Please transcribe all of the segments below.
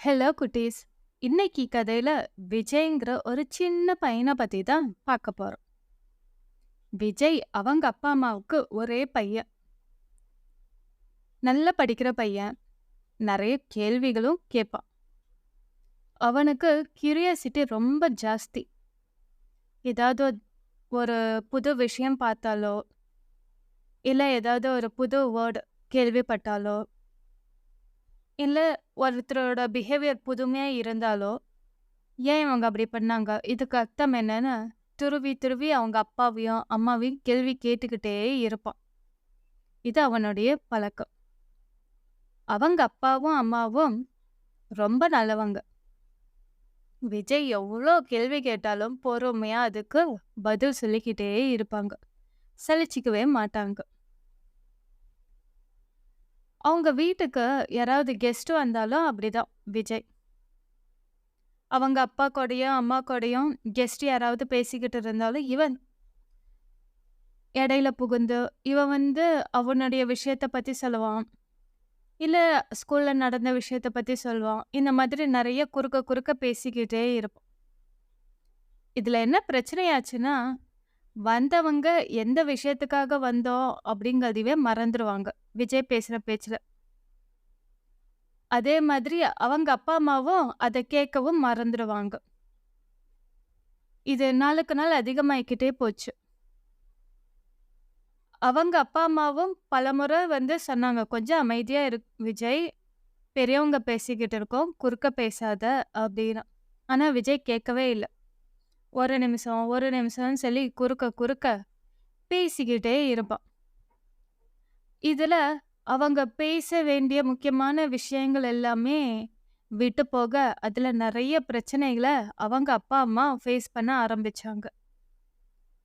Hello குட்டீஸ். இன்னைக்கு கதையில விஜய்ங்கிற ஒரு சின்ன பையனை பத்தி தான் பார்க்க போறோம். விஜய் அவங்க அப்பா அம்மாவுக்கு ஒரே பையன். நல்லா படிக்கிற பையன். நிறைய கேள்விகளும் கேட்பான். அவனுக்கு கியூரியாசிட்டி ரொம்ப ஜாஸ்தி. ஏதாவது ஒரு புது விஷயம் பார்த்தாலோ, இல்ல ஏதாவது ஒரு புது வேர்டு கேள்விப்பட்டாலோ, இல்ல ஒருத்தரோட பிஹேவியர் புதுமையா இருந்தாலோ, ஏன் இவங்க அப்படி பண்ணாங்க? இதுக்கு அர்த்தம் என்னன்னு துருவி துருவி அவங்க அப்பாவையும் அம்மாவையும் கேள்வி கேட்டுக்கிட்டே இருப்பான். இது அவனுடைய பழக்கம். அவங்க அப்பாவும் அம்மாவும் ரொம்ப நல்லவங்க. விஜய் எவ்வளோ கேள்வி கேட்டாலும் பொறுமையா அதுக்கு பதில் சொல்லிக்கிட்டே இருப்பாங்க. சலிச்சிக்கவே மாட்டாங்க. அவங்க வீட்டுக்கு யாராவது கெஸ்ட் வந்தாலும் அப்படிதான் விஜய். அவங்க அப்பா கூடயும் அம்மா கூடயும் கெஸ்ட் யாராவது பேசிக்கிட்டு இருந்தாலும் இவன் இடையில புகுந்து இவன் அவனுடைய விஷயத்த பத்தி சொல்லுவான். இல்ல ஸ்கூல்ல நடந்த விஷயத்த பத்தி சொல்லுவான். இந்த மாதிரி நிறைய குறுக்க குறுக்க பேசிக்கிட்டே இருப்பான். இதுல என்ன பிரச்சனையாச்சுன்னா, வந்தவங்க எந்த விஷயத்துக்காக வந்தோம் அப்படிங்கிறதையே மறந்துருவாங்க விஜய் பேசுற பேச்சுல. அதே மாதிரி அவங்க அப்பா அம்மாவும் அதை கேட்கவும் மறந்துடுவாங்க. இது நாளுக்கு நாள் அதிகமாயிக்கிட்டே போச்சு. அவங்க அப்பா அம்மாவும் பலமுறை சொன்னாங்க, "கொஞ்சம் அமைதியா இரு விஜய். பெரியவங்க பேசிக்கிட்டு இருக்கோம். குறுக்க பேசாத" அப்படின்னு. ஆனா விஜய் கேட்கவே இல்ல. ஒரு நிமிஷம், ஒரு நிமிஷம்னு சொல்லி குறுக்க குறுக்க பேசிக்கிட்டே இருப்பான். இதுல அவங்க பேச வேண்டிய முக்கியமான விஷயங்கள் எல்லாமே விட்டு போக, அதுல நெறைய பிரச்சனைகள அவங்க அப்பா, அம்மா ஃபேஸ் பண்ண ஆரம்பிச்சாங்க.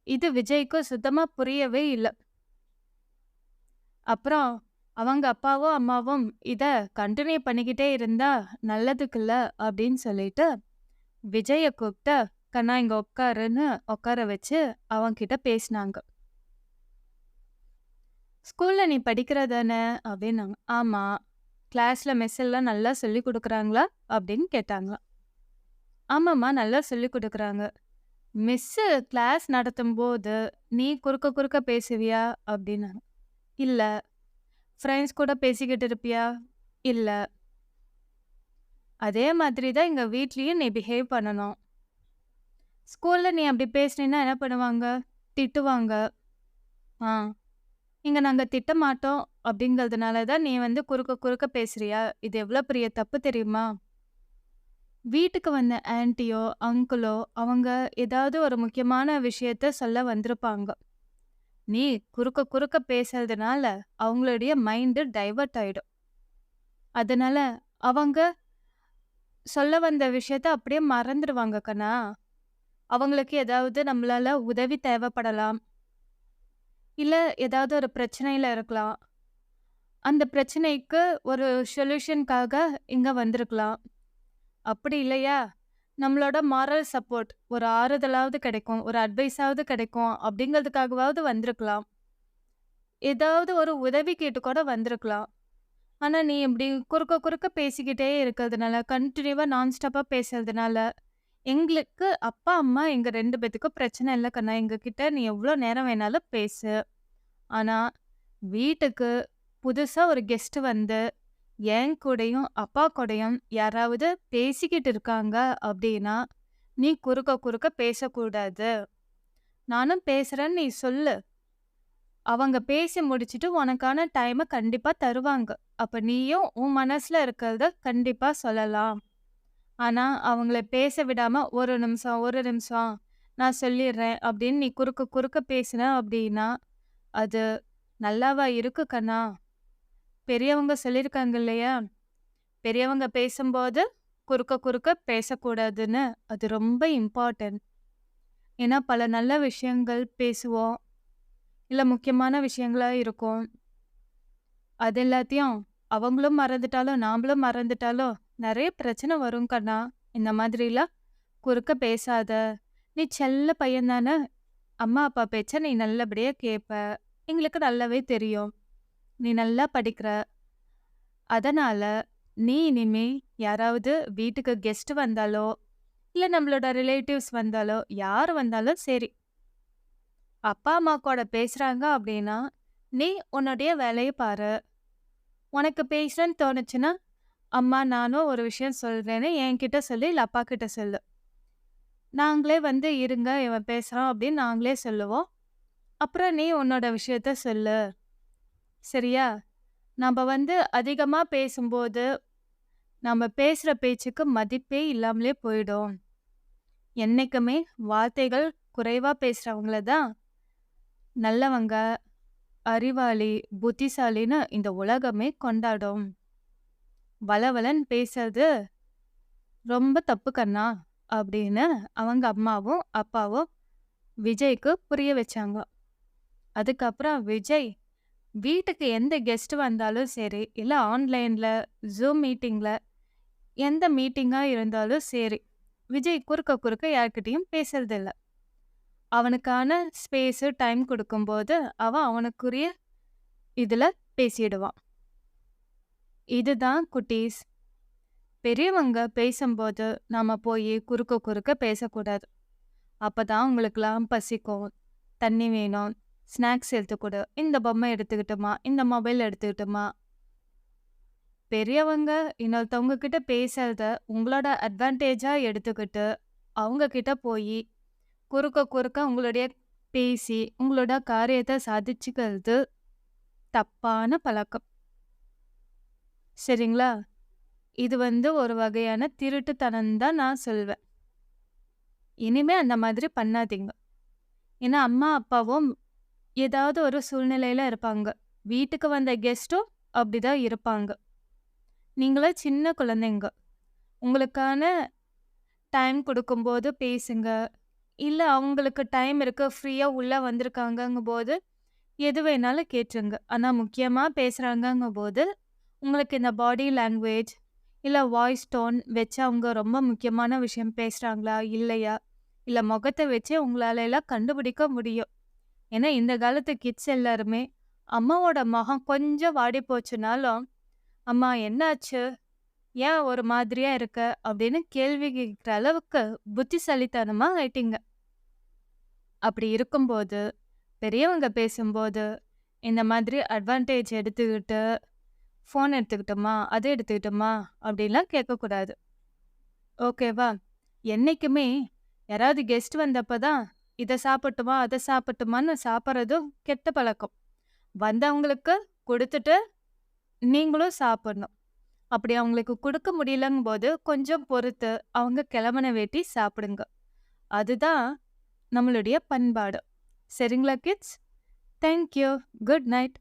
இது விஜய்க்கு சுத்தமா புரியவே இல்ல. அப்புறம் அவங்க அப்பாவும், அம்மாவும் இத கன்டின்யூ பண்ணிக்கிட்டே இருந்தா நல்லதுக்கில்ல அப்படின்னு சொல்லிட்டு, விஜய கூப்ட்டு, "கண்ணா இங்க உட்காருன்னு" உட்கார வச்சு அவன்கிட்ட பேசினாங்க. "ஸ்கூல்ல நீ படிக்கிற தானே?" அப்படின்னாங்க. "ஆமா." "கிளாஸ்ல மிஸ் எல்லாம் நல்லா சொல்லிக் குடுக்குறாங்களா?" அப்படின்னு கேட்டாங்களாம். "ஆமாம்மா, நல்லா சொல்லிக் குடுக்குறாங்க." "மிஸ்ஸு கிளாஸ் நடத்தும்போது நீ குறுக்க குறுக்க பேசுவியா?" அப்படின்னாங்க. "இல்ல." "ஃப்ரெண்ட்ஸ் கூட பேசிக்கிட்டு இருப்பியா?" "இல்ல." "அதே மாதிரி தான் எங்க வீட்லயும் நீ பிஹேவ் பண்ணணும். ஸ்கூல்ல நீ அப்படி பேசினீன்னா என்ன பண்ணுவாங்க? திட்டுவாங்க." "ஆ. இங்க நாங்க திட்டமாட்டோம் அப்படிங்கிறதுனால தான் நீ குறுக்க குறுக்க பேசுறியா? இது எவ்வளோ பெரிய தப்பு தெரியுமா? வீட்டுக்கு வந்த ஆன்ட்டியோ, அங்கிளோ அவங்க ஏதாவது ஒரு முக்கியமான விஷயத்த சொல்ல வந்திருப்பாங்க. நீ குறுக்க குறுக்க பேசுறதுனால அவங்களுடைய மைண்டு டைவர்ட் ஆயிடும். அதனால அவங்க சொல்ல வந்த விஷயத்த அப்படியே மறந்துடுவாங்க கண்ணா. அவங்களுக்கு ஏதாவது நம்மளால உதவி தேவைப்படலாம். இல்ல ஏதாவது ஒரு பிரச்சனையில இருக்கலாம். அந்த பிரச்சனைக்கு ஒரு சொல்யூஷனுக்காக இங்க வந்திருக்கலாம். அப்படி இல்லையா, நம்மளோட மாரல் சப்போர்ட் ஒரு ஆறுதலாவது கிடைக்கும், ஒரு அட்வைஸாவது கிடைக்கும் அப்படிங்கிறதுக்காகவாவது வந்திருக்கலாம். ஏதாவது ஒரு உதவி கேட்டு கூட வந்திருக்கலாம். ஆனா, நீ இப்படி குறுக்க குறுக்க பேசிக்கிட்டே இருக்கிறதுனால, கன்டினியூவா நான்ஸ்டாப்பா பேசுறதுனால, எங்களுக்கு அப்பா, அம்மா எங்க 2 பேத்துக்கும் பிரச்சனை இல்ல கண்ணா. எங்ககிட்ட நீ எவ்வளோ நேரம் வேணாலும் பேசு. ஆனா, வீட்டுக்கு புதுசா ஒரு கெஸ்ட் என் கூடயும், அப்பா கூடயும் யாராவது பேசிக்கிட்டு இருக்காங்க அப்படின்னா, நீ குறுக்க குறுக்க பேசக்கூடாது. நானும் பேசுறேன்னு நீ சொல்லு. அவங்க பேசி முடிச்சுட்டு உனக்கான டைம கண்டிப்பா தருவாங்க. அப்ப நீயும் உன் மனசுல இருக்கிறத கண்டிப்பா சொல்லலாம். ஆனா, அவங்கள பேச விடாம, "ஒரு நிமிஷம், ஒரு நிமிஷம் நான் சொல்லிர்றேன்" அப்படின்னு நீ குறுக்க குறுக்க பேசின அப்படின்னா, அது நல்லாவா இருக்கு கண்ணா? பெரியவங்க சொல்லியிருக்காங்க இல்லையா? பெரியவங்க பேசும்போது குறுக்க குறுக்க பேசக்கூடாதுன்னு. அது ரொம்ப இம்பார்ட்டன்ட். ஏன்னா பல நல்ல விஷயங்கள் பேசுவோம். இல்ல முக்கியமான விஷயங்களா இருக்கும். அது எல்லாத்தையும் அவங்களும் மறந்துட்டாலும், நாமளும் மறந்துட்டாலும் நெறைய பிரச்சனை வரும் கண்ணா. இந்த மாதிரிலாம் குறுக்க பேசாத. நீ செல்ல பையன் தானே. அம்மா, அப்பா பேச்ச நீ நல்லபடியா கேட்ப. எங்களுக்கு நல்லாவே தெரியும். நீ நல்லா படிக்கிற. அதனால நீ இனிமே யாராவது வீட்டுக்கு கெஸ்ட் வந்தாலோ, இல்ல நம்மளோட ரிலேட்டிவ்ஸ் வந்தாலோ, யார் வந்தாலும் சரி, அப்பா, அம்மா கூட பேசுறாங்க அப்படின்னா, நீ உன்னுடைய வேலைய பாரு. உனக்கு பேசணும்னு தோணுச்சுன்னா, அம்மா நானும் ஒரு விஷயம் சொல்றேன்னு என்கிட்ட சொல்லு, இல்ல அப்பா கிட்ட சொல்லு. நாங்களே வந்து இருங்க இவன் பேசுறான் அப்படின்னு நாங்களே சொல்லுவோம். அப்புறம் நீ உன்னோட விஷயத்த சொல்லு. சரியா? நம்ப வந்து அதிகமா பேசும்போது, நம்ம பேசுற பேச்சுக்கு மதிப்பே இல்லாமலே போயிடும். என்னைக்குமே வார்த்தைகள் குறைவா பேசுறவங்கள தான் நல்லவங்க, அறிவாளி, புத்திசாலின்னு இந்த உலகமே கொண்டாடும். வளவளன்னு பேசுறது ரொம்ப தப்பு கண்ணா அப்படின்னு அவங்க அம்மாவும், அப்பாவும் விஜய்க்கு புரிய வச்சாங்க. அதுக்கப்புறம் விஜய் வீட்டுக்கு எந்த கெஸ்ட் வந்தாலும் சரி, இல்ல ஆன்லைன்ல, Zoom மீட்டிங்ல எந்த மீட்டிங்கா இருந்தாலும் சரி, விஜய் குறுக்க குறுக்க யார்கிட்டயும் பேசுறதில்ல. அவனுக்கான ஸ்பேஸு, டைம் குடுக்கும்போது, அவன் அவனுக்குரிய இதுல பேசிடுவான். இதுதான் குட்டீஸ். பெரியவங்க பேசும்போது நாம போயி குறுக்க குறுக்க பேசக்கூடாது. அப்பதான் உங்களுக்கெல்லாம் பசிக்கும், தண்ணி வேணும், ஸ்நாக்ஸ் எடுத்து குடு, இந்த பொம்மை எடுத்துக்கிட்டுமா, இந்த மொபைல் எடுத்துக்கிட்டுமா. பெரியவங்க இன்னொருத்தவங்க கிட்ட பேசுறத உங்களோட அட்வான்டேஜா எடுத்துக்கிட்டு, அவங்க கிட்ட போயி குறுக்க குறுக்க உங்களுடைய பேசி, உங்களோட காரியத்த சாதிச்சுக்கிறது தப்பான பழக்கம். சரிங்களா? இது வந்து ஒரு வகையான திருட்டுத்தனம் தான் நான் சொல்வேன். இனிமே அந்த மாதிரி பண்ணாதீங்க. ஏன்னா, அம்மா, அப்பாவும் ஏதாவது ஒரு சூழ்நிலையில இருப்பாங்க. வீட்டுக்கு வந்த கெஸ்ட்டும் அப்படிதான் இருப்பாங்க. நீங்களும் சின்ன குழந்தைங்க. உங்களுக்கான டைம் குடுக்கும்போது பேசுங்க. இல்ல அவங்களுக்கு டைம் இருக்கு, ஃப்ரீயா உள்ள வந்திருக்காங்கங்கும்போது, எது வேணாலும் கேட்டுருங்க. ஆனா முக்கியமா பேசுறாங்கங்கும்போது, உங்களுக்கு இந்த பாடி லாங்குவேஜ், இல்ல வாய்ஸ் டோன் வச்சு அவங்க ரொம்ப முக்கியமான விஷயம் பேசுறாங்களா? இல்லையா? இல்ல முகத்த வச்சே உங்களால எல்லாம் கண்டுபிடிக்க முடியும். ஏன்னா இந்த காலத்து கிட்ஸ் எல்லாருமே, அம்மாவோட முகம் கொஞ்சம் வாடி போச்சுனாலும், "அம்மா என்னாச்சு? ஏன் ஒரு மாதிரியா இருக்க?" அப்படின்னு கேள்வி கேட்கிற அளவுக்கு புத்திசாலித்தனமா ஆயிட்டீங்க. அப்படி இருக்கும்போது, பெரியவங்க பேசும்போது, இந்த மாதிரி அட்வான்டேஜ் எடுத்துக்கிட்டு, "ஃபோன் எடுத்துக்கிட்டுமா? அது எடுத்துக்கிட்டுமா?" அப்படின்லாம் கேட்கக்கூடாது. ஓகேவா? என்னைக்குமே யாராவது கெஸ்ட் வந்தப்ப தான், "இத சாப்பிடட்டுமா? அத சாப்பிடட்டுமான்னு" சாப்பிடுறதும் கெட்ட பழக்கம். வந்தவங்களுக்கு குடுத்துட்டு, நீங்களும் சாப்பிடணும். அப்படி அவங்களுக்கு குடுக்க முடியலங்கும்போது, கொஞ்சம் பொறுத்து அவங்க கிளம்புன வேட்டி சாப்பிடுங்க. அதுதான் நம்மளுடைய பண்பாடு. சரிங்களா kids? Thank you. Good night.